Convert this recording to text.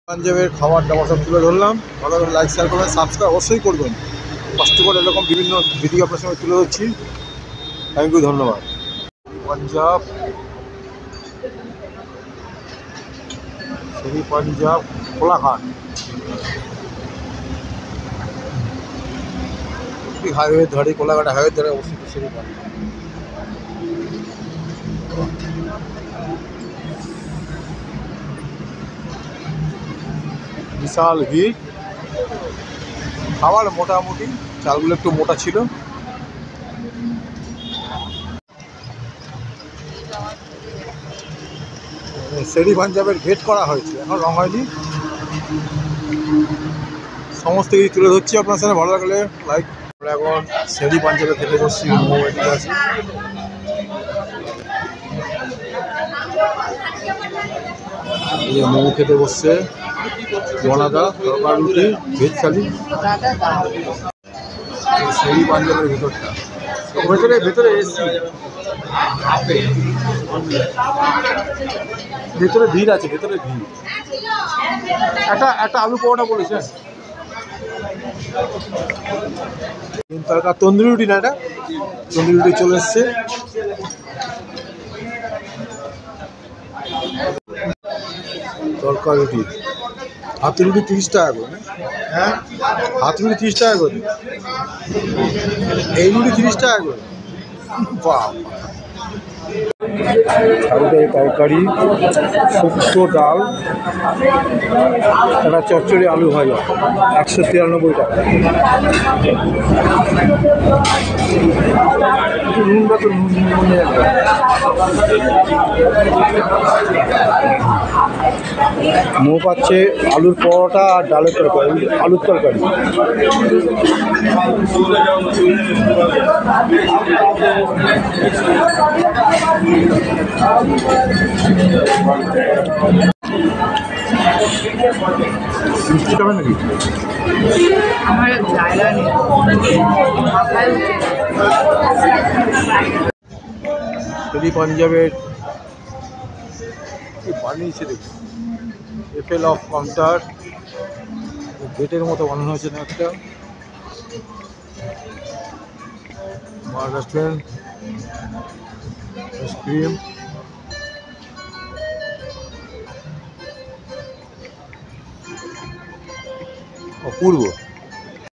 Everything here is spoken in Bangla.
পাঞ্জাবের খাবার দাবার সব তুলে ধরলাম। ভালো করে লাইক শেয়ার করবেন, সাবস্ক্রাইব অবশ্যই করবেন। কষ্ট করে এরকম বিভিন্ন ভিডিও আপনার সঙ্গে তুলে ধরছি। থ্যাংক ইউ, ধন্যবাদ। পাঞ্জাব, শেরি পাঞ্জাব কোলাঘাট হাইওয়ের ধারে, কোলাঘাট হাইওয়ের ধারে অবস্থিত শেরি পাঞ্জাব। বিশাল ভিড়। খাবার মোটামুটি, চালগুলো একটু মোটা ছিল। শেরি পাঞ্জাবের গেট করা হয়েছে, এখন রং হয়নি। সমস্ত কিছু তুলে ধরছি আপনার সাথে। ভালো লাগলে লাইক। আমরা এখন শেরি পাঞ্জাবে খেতে বসছি। মোমো এদিকে আছে। মোমো খেতে বসছে বনাদা, তরকারি রুটি, ভেজ থালি। শেরি পাঞ্জাবের ভেতরটা, ভেতরে এসছি। ভেতরে ভিড় আছে, ভেতরে ভিড়। একটা আলু পরোটা বলেছেন, তরকা তন্দুরি রুটি না, এটা তন্দুরি রুটি চলে এসছে। তরকা রুটি, হাতের রুটি 30 টাকা করে। হ্যাঁ, হাতের রুটি 30 টাকা করে, এই রুটি 30 টাকা করে। বাহ! আলুটাই তরকারি, শুক্তো ডাল, একটা চচ্চড়ি আলু ভাজা, 193 টাকা। নুনটা তো নুন মনে যাবে। মোমো পাচ্ছে, আলুর পরোটা আর ডালের তরকারি, আলুর তরকারি। মিষ্টি খাবেন নাকি? আমার জায়গা নেই। শেরি পাঞ্জাবের বানিয়েছে দেখুন, এফএল অফ কাউন্টার, গেটের মতো বানানো হয়েছে না একটা। রেস্টুরেন্ট, আইসক্রিম, অপূর্ব।